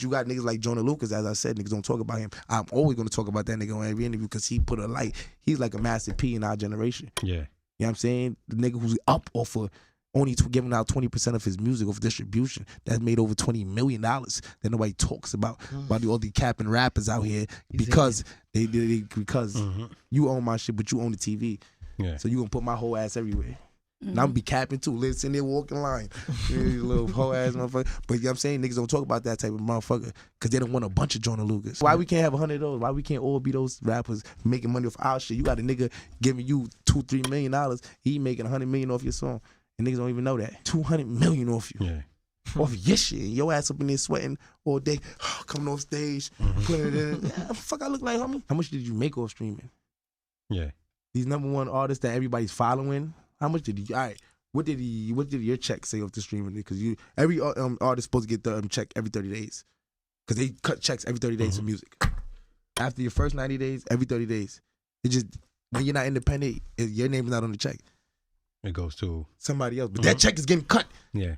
You got niggas like Joyner Lucas, as I said, niggas don't talk about him. I'm always going to talk about that nigga on every interview because he put a light. He's like a Master P in our generation. Yeah. You know what I'm saying? The nigga who's up off of only giving out 20% of his music off distribution. That's made over $20 million that nobody talks about. About all the capping rappers out here because because you own my shit, but you own the TV. Yeah. So you going to put my whole ass everywhere. And I'm be capping too. Listen there walking line. You little whole ass motherfucker. But you know what I'm saying? Niggas don't talk about that type of motherfucker because they don't want a bunch of Joyner Lucas. Why we can't have 100 of those? Why we can't all be those rappers making money off our shit? You got a nigga giving you $2-3 million. He making $100 million off your song. And niggas don't even know that. $200 million off you. Yeah. Off your shit. Your ass up in there sweating all day. Coming off stage. Putting it in. Yeah, the fuck I look like, homie? How much did you make off streaming? Yeah. These #1 artists that everybody's following. How much did he? All right, what did your check say off the streaming? Because every artist supposed to get the check every 30 days, because they cut checks every 30 days for music. After your first 90 days, every 30 days, it just when you're not independent, your name's not on the check. It goes to somebody else, but that check is getting cut. Yeah.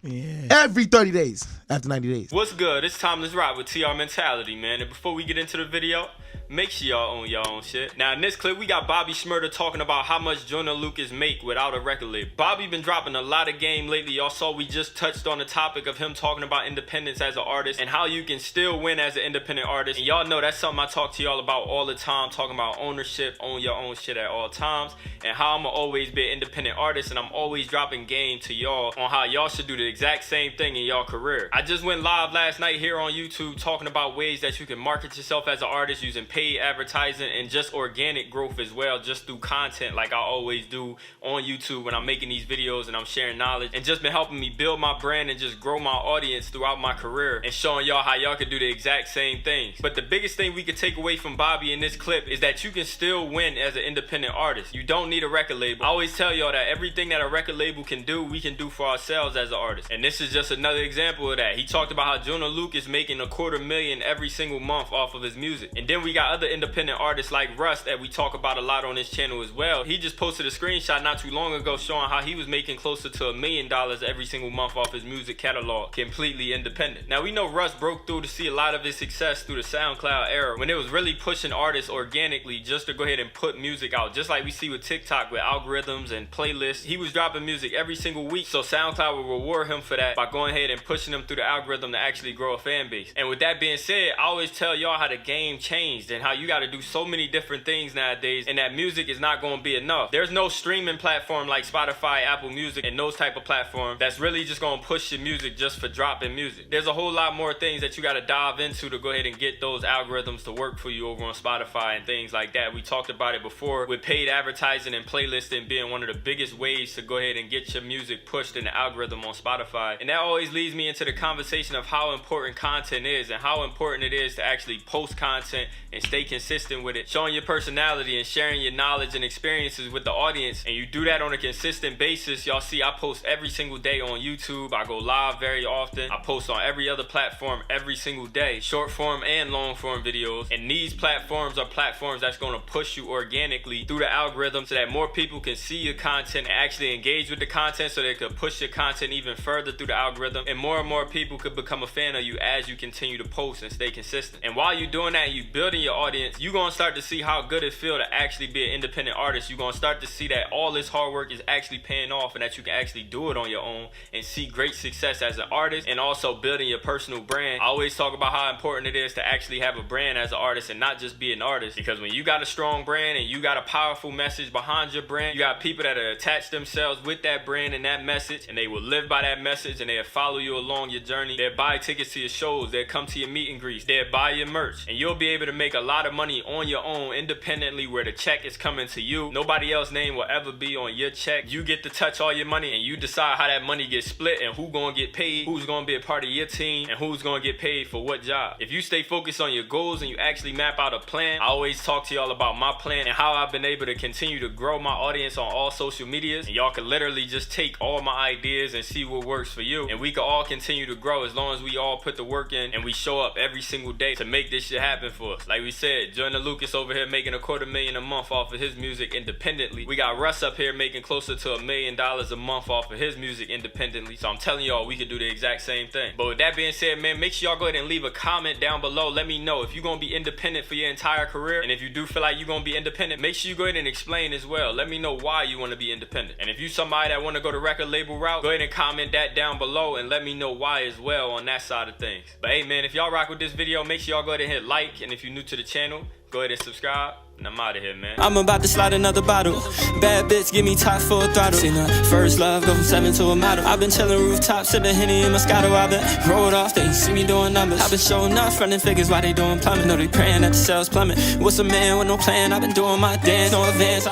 Every 30 days after 90 days. What's good? It's Timeless Ride with TR Mentality, man. And before we get into the video, make sure y'all own your own shit. Now in this clip, we got Bobby Shmurda talking about how much Joyner Lucas make without a record label. Bobby been dropping a lot of game lately. Y'all saw we just touched on the topic of him talking about independence as an artist and how you can still win as an independent artist. And y'all know that's something I talk to y'all about all the time, talking about ownership, own your own shit at all times, and how I'ma always be an independent artist, and I'm always dropping game to y'all on how y'all should do the exact same thing in y'all career. I just went live last night here on YouTube talking about ways that you can market yourself as an artist using paid advertising and just organic growth as well, just through content like I always do on YouTube when I'm making these videos and I'm sharing knowledge, and just been helping me build my brand and just grow my audience throughout my career and showing y'all how y'all can do the exact same things. But the biggest thing we could take away from Bobby in this clip is that you can still win as an independent artist. You don't need a record label. I always tell y'all that everything that a record label can do, we can do for ourselves as an artist. And this is just another example of that. He talked about how Joyner Lucas making $250,000 every single month off of his music. And then we got other independent artists like Russ that we talk about a lot on this channel as well. He just posted a screenshot not too long ago showing how he was making closer to $1 million every single month off his music catalog, completely independent. Now we know Russ broke through to see a lot of his success through the SoundCloud era when it was really pushing artists organically just to go ahead and put music out, just like we see with TikTok with algorithms and playlists. He was dropping music every single week, so SoundCloud will reward him for that by going ahead and pushing him through the algorithm to actually grow a fan base. And with that being said, I always tell y'all how the game changed and how you got to do so many different things nowadays, and that music is not going to be enough. There's no streaming platform like Spotify, Apple Music, and those type of platforms that's really just going to push your music just for dropping music. There's a whole lot more things that you got to dive into to go ahead and get those algorithms to work for you over on Spotify and things like that. We talked about it before with paid advertising and playlisting being one of the biggest ways to go ahead and get your music pushed in the algorithm on Spotify. And that always leads me into the conversation of how important content is and how important it is to actually post content and stay consistent with it, showing your personality and sharing your knowledge and experiences with the audience. And you do that on a consistent basis. Y'all see I post every single day on YouTube. I go live very often. I post on every other platform every single day, short form and long form videos. And these platforms are platforms that's going to push you organically through the algorithm so that more people can see your content and actually engage with the content, so they could push your content even further through the algorithm, and more people could become a fan of you as you continue to post and stay consistent. And while you're doing that, you building your audience, you're going to start to see how good it feels to actually be an independent artist. You're going to start to see that all this hard work is actually paying off and that you can actually do it on your own and see great success as an artist, and also building your personal brand. I always talk about how important it is to actually have a brand as an artist and not just be an artist, because when you got a strong brand and you got a powerful message behind your brand, you got people that attach themselves with that brand and that message, and they will live by that message, and they'll follow you along your journey. They'll buy tickets to your shows, they'll come to your meet and greets, they'll buy your merch, and you'll be able to make a lot of money on your own independently, where the check is coming to you. Nobody else's name will ever be on your check. You get to touch all your money, and you decide how that money gets split and who's gonna get paid, who's gonna be a part of your team, and who's gonna get paid for what job. If you stay focused on your goals and you actually map out a plan, I always talk to y'all about my plan and how I've been able to continue to grow my audience on all social medias, and y'all can literally just take all my ideas and see what works for you, and we can all continue to grow as long as we all put the work in and we show up every single day to make this shit happen for us. Like we said, Joyner Lucas over here making $250,000 a month off of his music independently. We got Russ up here making closer to $1 million a month off of his music independently. So I'm telling y'all, we could do the exact same thing. But with that being said, man, make sure y'all go ahead and leave a comment down below. Let me know if you're gonna be independent for your entire career, and if you do feel like you're gonna be independent, make sure you go ahead and explain as well. Let me know why you want to be independent. And if you somebody that want to go the record label route, go ahead and comment that down below and let me know why as well on that side of things. But hey man, if y'all rock with this video, make sure y'all go ahead and hit like, and if you're new to the channel, go ahead and subscribe. And I'm out of here, man. I'm about to slide another bottle. Bad bitch, give me top full throttle. Seen her first love go from 7 to a model. I've been chilling rooftops, sipping Henny and Moscato. I've been rolled off, they see me doing numbers. I've been showing up, running figures while they doing plumbing. Know they praying that the sales plummet. What's a man with no plan? I've been doing my dance, no advance.